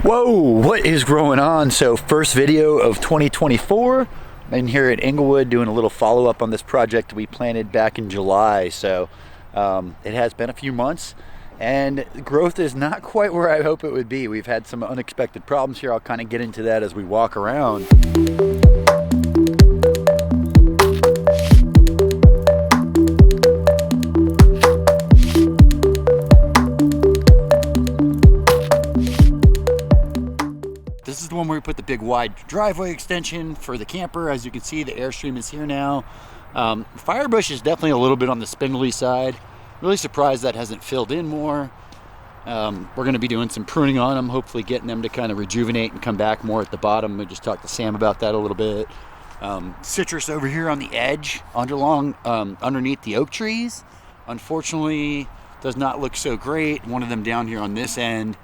Whoa, what is going on? So first video of 2024. I'm here at Englewood doing a little follow-up on this project we planted back in July. So it has been a few months and growth is not quite where I hope it would be. We've had some unexpected problems here. I'll kind of get into that as we walk around. This is the one where we put the big wide driveway extension for the camper. As you can see, the Airstream is here now. Firebush is definitely a little bit on the spindly side. Really surprised that hasn't filled in more. We're going to be doing some pruning on them, hopefully getting them to kind of rejuvenate and come back more at the bottom. We just talked to Sam about that a little bit. Citrus over here on the edge, underneath the oak trees. Unfortunately, does not look so great. One of them down here on this end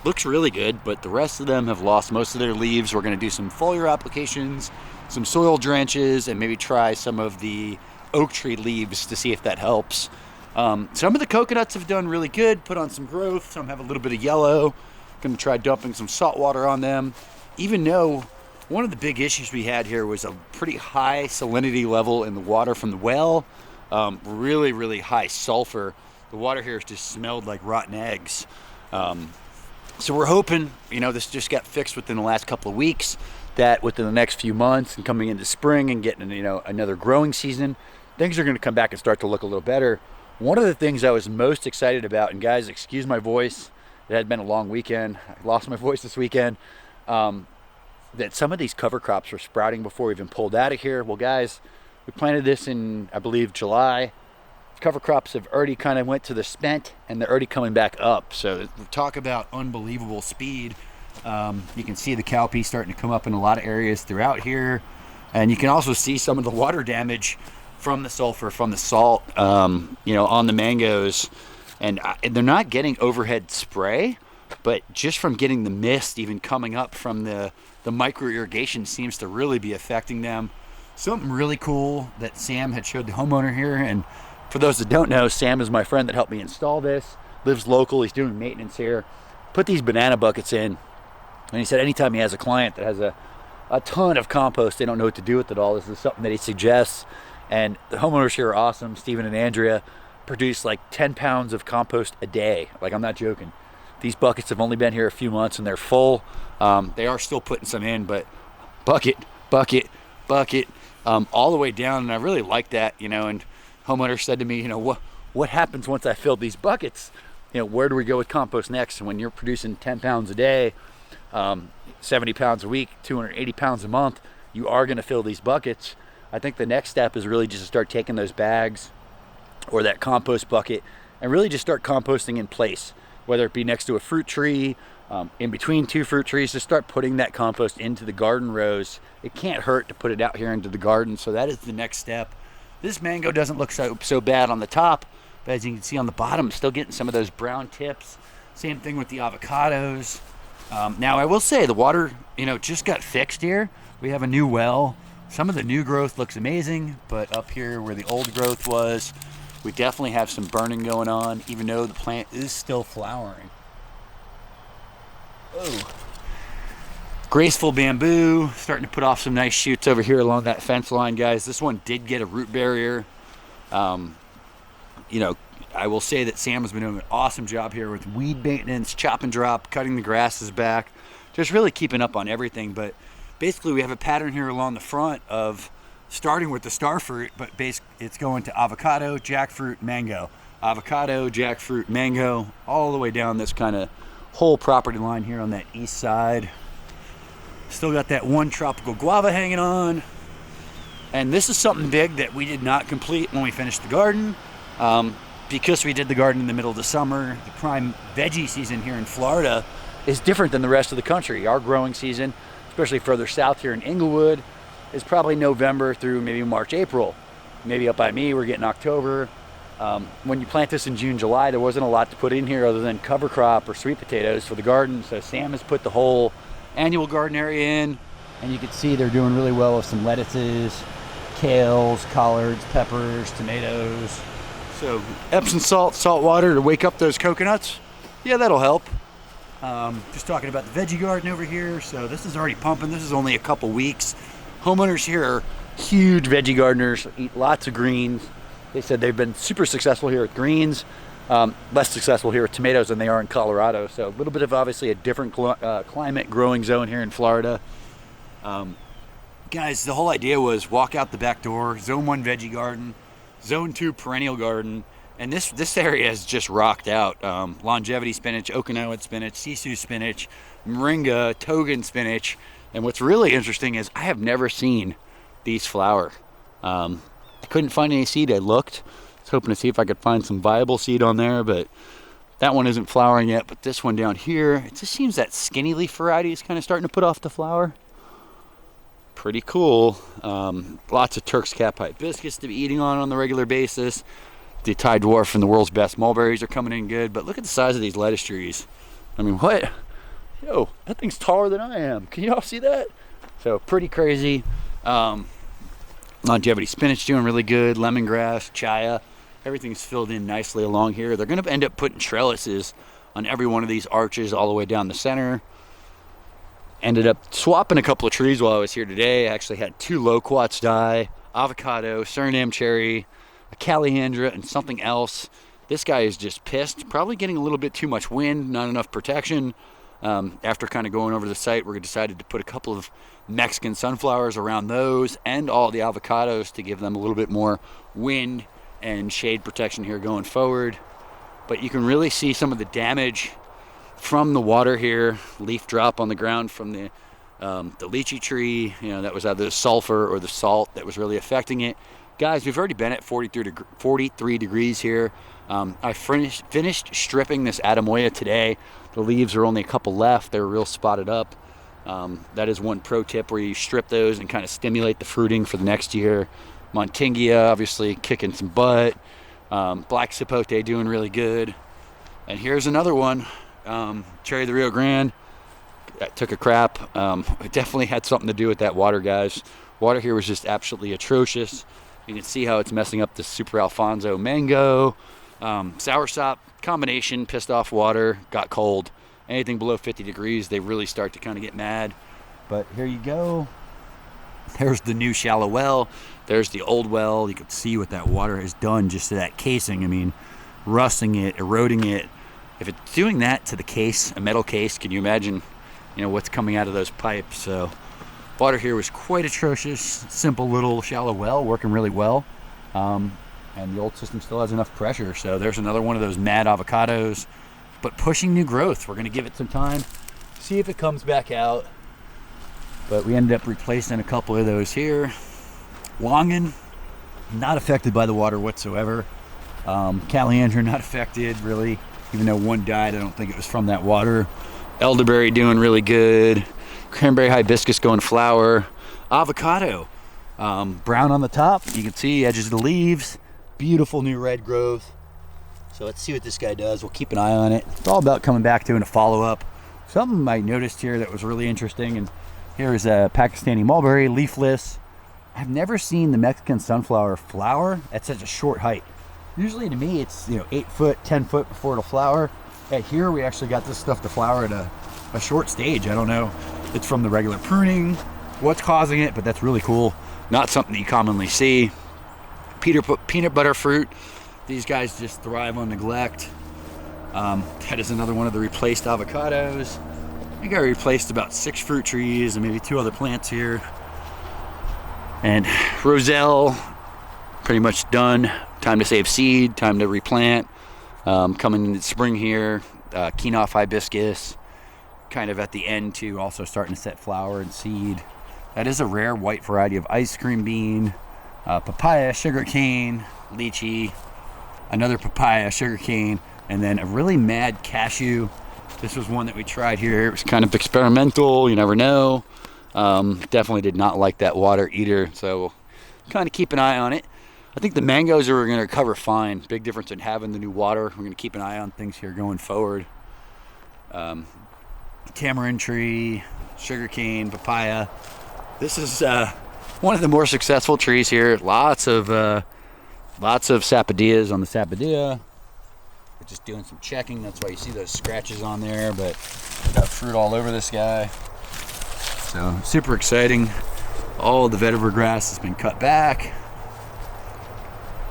looks really good, but the rest of them have lost most of their leaves. We're going to do some foliar applications, some soil drenches, and maybe try some of the oak tree leaves to see if that helps. Some of the coconuts have done really good, put on some growth. Some have a little bit of yellow. Going to try dumping some salt water on them, even though one of the big issues we had here was a pretty high salinity level in the water from the well. Really high sulfur. The water here just smelled like rotten eggs. So we're hoping, this just got fixed within the last couple of weeks, that within the next few months and coming into spring and getting, another growing season, things are going to come back and start to look a little better. One of the things I was most excited about, and guys, excuse my voice, it had been a long weekend. I lost my voice this weekend, that some of these cover crops were sprouting before we even pulled out of here. Well, guys, we planted this in, I believe, July. Cover crops have already kind of went to the spent and they're already coming back up. So talk about unbelievable speed. You can see the cowpea starting to come up in a lot of areas throughout here. And you can also see some of the water damage from the sulfur, from the salt, on the mangoes. And they're not getting overhead spray, but just from getting the mist even coming up from the micro irrigation seems to really be affecting them. Something really cool that Sam had showed the homeowner here, and for those that don't know, Sam is my friend that helped me install this, lives local, he's doing maintenance here. Put these banana buckets in, and he said anytime he has a client that has a ton of compost, they don't know what to do with it all, this is something that he suggests. And the homeowners here are awesome. Stephen and Andrea produce like 10 pounds of compost a day. Like, I'm not joking. These buckets have only been here a few months and they're full. They are still putting some in, but bucket, all the way down. And I really like that, and homeowner said to me, what happens once I fill these buckets? Where do we go with compost next? And when you're producing 10 pounds a day, 70 pounds a week, 280 pounds a month, you are going to fill these buckets. I think the next step is really just to start taking those bags or that compost bucket and really just start composting in place, whether it be next to a fruit tree, in between two fruit trees, to start putting that compost into the garden rows. It can't hurt to put it out here into the garden. So that is the next step. This mango doesn't look so bad on the top, but as you can see on the bottom, still getting some of those brown tips. Same thing with the avocados. Now I will say the water, just got fixed here. We have a new well. Some of the new growth looks amazing, but up here where the old growth was, we definitely have some burning going on, even though the plant is still flowering. Oh. Graceful bamboo, starting to put off some nice shoots over here along that fence line, guys. This one did get a root barrier. I will say that Sam has been doing an awesome job here with weed maintenance, chop and drop, cutting the grasses back, just really keeping up on everything. But basically we have a pattern here along the front of starting with the star fruit, but it's going to avocado, jackfruit, mango. Avocado, jackfruit, mango, all the way down this kind of whole property line here on that east side. Still got that one tropical guava hanging on. And this is something big that we did not complete when we finished the garden. Because we did the garden in the middle of the summer, the prime veggie season here in Florida is different than the rest of the country. Our growing season, especially further south here in Englewood, is probably November through maybe March, April. Maybe up by me, we're getting October. When you plant this in June, July, there wasn't a lot to put in here other than cover crop or sweet potatoes for the garden. So Sam has put the whole annual garden area in, and you can see they're doing really well with some lettuces, kales, collards, peppers, tomatoes. So Epsom salt water to wake up those coconuts. Yeah, that'll help. Just talking about the veggie garden over here. So this is already pumping. This is only a couple weeks. Homeowners here are huge veggie gardeners, eat lots of greens. They said they've been super successful here with greens, less successful here with tomatoes than they are in Colorado. So a little bit of obviously a different climate growing zone here in Florida. Guys, the whole idea was walk out the back door, zone 1 veggie garden, zone 2 perennial garden, and this area is just rocked out. Longevity spinach, Okinawan spinach, sisu spinach, moringa, togan spinach, and what's really interesting is I have never seen these flower. I couldn't find any seed. I looked. I was hoping to see if I could find some viable seed on there, but that one isn't flowering yet. But this one down here, it just seems that skinny leaf variety is kind of starting to put off the flower. Pretty cool. Lots of Turk's cap hibiscus to be eating on the regular basis. The Thai dwarf and the world's best mulberries are coming in good. But look at the size of these lettuce trees. I mean, what? Yo, that thing's taller than I am. Can you all see that? So pretty crazy. Longevity spinach doing really good. Lemongrass, chaya, everything's filled in nicely along here. They're going to end up putting trellises on every one of these arches all the way down the center. Ended up swapping a couple of trees while I was here today. I actually had 2 loquats die, avocado, Suriname cherry, a calyandra, and something else. This guy is just pissed, probably getting a little bit too much wind, not enough protection. After kind of going over the site, we decided to put a couple of Mexican sunflowers around those and all the avocados to give them a little bit more wind and shade protection here going forward. But you can really see some of the damage from the water here. Leaf drop on the ground from the lychee tree. You know, that was either the sulfur or the salt that was really affecting it. Guys, we've already been at 43 degrees here. I finished stripping this Adamoya today. The leaves are only a couple left. They're real spotted up. That is one pro tip where you strip those and kind of stimulate the fruiting for the next year. Montingia, obviously kicking some butt. Black sapote doing really good. And here's another one. Cherry de Rio Grande. I took a crap. It definitely had something to do with that water, guys. Water here was just absolutely atrocious. You can see how it's messing up the Super Alfonso mango. Soursop combination, pissed off water, got cold. Anything below 50 degrees, they really start to kind of get mad. But here you go. There's the new shallow well. There's the old well. You can see what that water has done just to that casing. I mean, rusting it, eroding it. If it's doing that to the case, a metal case, can you imagine, you know, what's coming out of those pipes? So water here was quite atrocious. Simple little shallow well, working really well. And the old system still has enough pressure. So there's another one of those mad avocados, but pushing new growth. We're going to give it some time, see if it comes back out. But we ended up replacing a couple of those here. Longan, not affected by the water whatsoever. Calyandra, not affected really. Even though one died, I don't think it was from that water. Elderberry doing really good. Cranberry hibiscus going flower. Avocado, brown on the top. You can see edges of the leaves. Beautiful new red growth. So let's see what this guy does. We'll keep an eye on it. It's all about coming back to and a follow-up. Something I noticed here that was really interesting, and here is a Pakistani mulberry, leafless. I've never seen the Mexican sunflower flower at such a short height. Usually to me it's 8 foot, 10 foot before it'll flower. At here we actually got this stuff to flower at a short stage. I don't know, it's from the regular pruning, what's causing it, but that's really cool. Not something that you commonly see. Peanut butter fruit, these guys just thrive on neglect. That is another one of the replaced avocados. I think I replaced about 6 fruit trees and maybe 2 other plants here. And Roselle, pretty much done. Time to save seed, time to replant. Coming in the spring here, Kenoff hibiscus, kind of at the end too, also starting to set flower and seed. That is a rare white variety of ice cream bean. Papaya, sugarcane, lychee, another papaya, sugarcane, and then a really mad cashew. This was one that we tried here. It was kind of experimental, you never know. Definitely did not like that water either, so kind of keep an eye on it. I think the mangoes are going to recover fine. Big difference in having the new water. We're going to keep an eye on things here going forward. Tamarind tree, sugarcane, papaya. This is one of the more successful trees here. Lots of sapodillas on the sapodilla. We're just doing some checking. That's why you see those scratches on there, but got fruit all over this guy. So super exciting. All the vetiver grass has been cut back.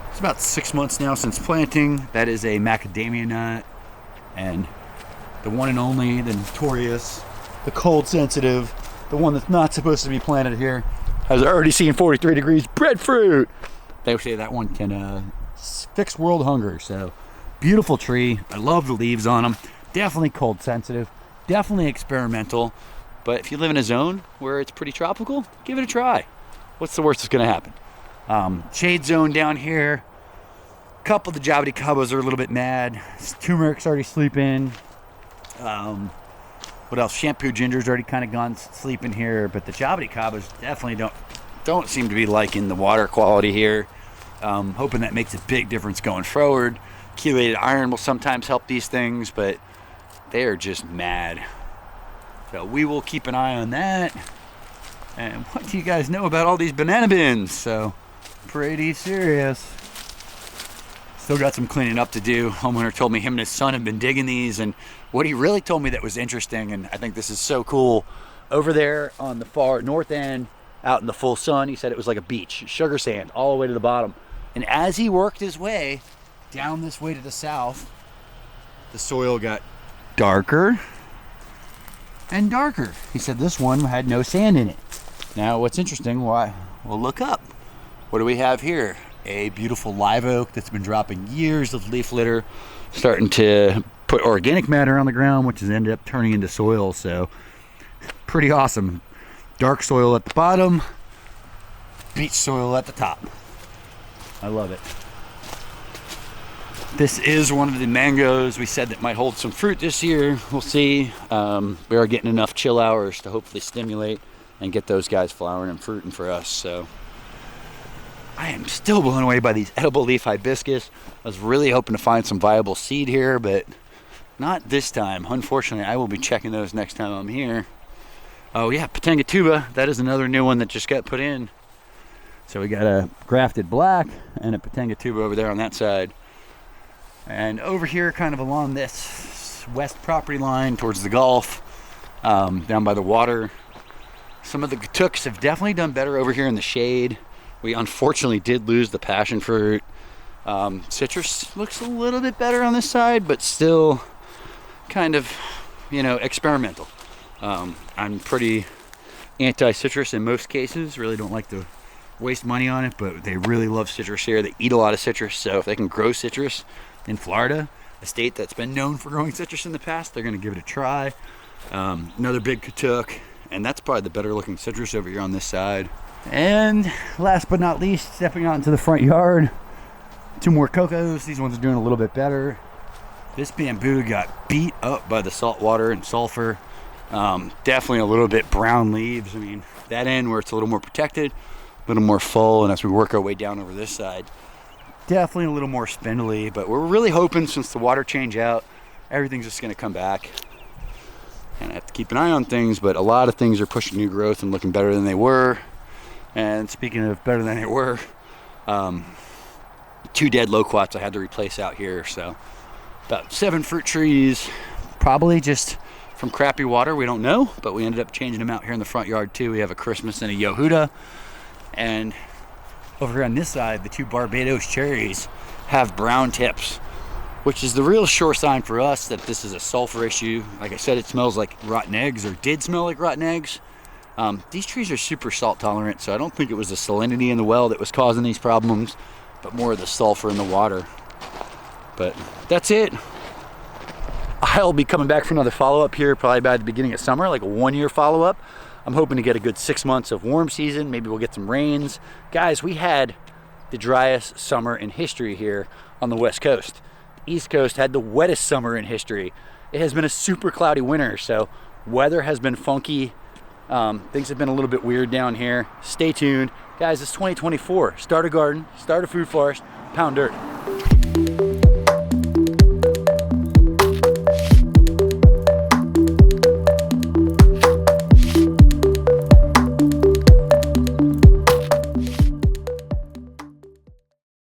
It's about 6 months now since planting. That is a macadamia nut, and the one and only, the notorious, the cold sensitive, the one that's not supposed to be planted here, has already seen 43 degrees breadfruit. They say that one can fix world hunger. So beautiful tree. I love the leaves on them. Definitely cold sensitive, definitely experimental. But if you live in a zone where it's pretty tropical, give it a try. What's the worst that's gonna happen? Shade zone down here. A couple of the avocados are a little bit mad. Turmeric's already sleeping. What else? Shampoo ginger's already kind of gone sleeping here, but the avocados definitely don't seem to be liking the water quality here. Hoping that makes a big difference going forward. Chelated iron will sometimes help these things, but they are just mad. So we will keep an eye on that. And what do you guys know about all these banana bins? So pretty serious. Still got some cleaning up to do. Homeowner told me him and his son have been digging these, and what he really told me that was interesting, and I think this is so cool, over there on the far north end, out in the full sun, he said it was like a beach, sugar sand all the way to the bottom. And as he worked his way down this way to the south, the soil got darker and darker. He said this one had no sand in it. Now what's interesting, why? We'll look up. What do we have here? A beautiful live oak that's been dropping years of leaf litter, starting to put organic matter on the ground, which has ended up turning into soil. So pretty awesome. Dark soil at the bottom, beach soil at the top. I love it. This is one of the mangoes we said that might hold some fruit this year. We'll see. We are getting enough chill hours to hopefully stimulate and get those guys flowering and fruiting for us. So I am still blown away by these edible leaf hibiscus. I was really hoping to find some viable seed here, but not this time. Unfortunately, I will be checking those next time I'm here. Oh yeah, Patanga tuba. That is another new one that just got put in. So we got a grafted black and a Patanga tuba over there on that side. And over here, kind of along this west property line towards the Gulf, down by the water, some of the tooks have definitely done better over here in the shade. We unfortunately did lose the passion fruit. Citrus looks a little bit better on this side, but still kind of, experimental. I'm pretty anti-citrus in most cases. Really don't like to waste money on it, but they really love citrus here. They eat a lot of citrus, so if they can grow citrus in Florida, a state that's been known for growing citrus in the past, they're going to give it a try. Another big katuk, and that's probably the better looking citrus over here on this side. And last but not least, stepping out into the front yard, 2 more cocos. These ones are doing a little bit better. This bamboo got beat up by the salt water and sulfur. Definitely a little bit brown leaves. I mean, that end where it's a little more protected, a little more full, and as we work our way down over this side, definitely a little more spindly, but we're really hoping since the water change out, everything's just going to come back. And I have to keep an eye on things, but a lot of things are pushing new growth and looking better than they were. And speaking of better than they were, 2 dead loquats I had to replace out here. So about 7 fruit trees, probably just from crappy water, we don't know, but we ended up changing them out here in the front yard too. We have a Christmas and a Yehuda. And over here on this side, the 2 Barbados cherries have brown tips, which is the real sure sign for us that this is a sulfur issue. Like I said, it smells like rotten eggs, or did smell like rotten eggs. These trees are super salt tolerant, so I don't think it was the salinity in the well that was causing these problems, but more of the sulfur in the water. But that's it. I'll be coming back for another follow-up here probably by the beginning of summer, like a 1-year follow-up. I'm hoping to get a good 6 months of warm season. Maybe we'll get some rains. Guys, we had the driest summer in history here on the West Coast. The East Coast had the wettest summer in history. It has been a super cloudy winter, so weather has been funky. Things have been a little bit weird down here. Stay tuned. Guys, it's 2024. Start a garden, start a food forest, pound dirt.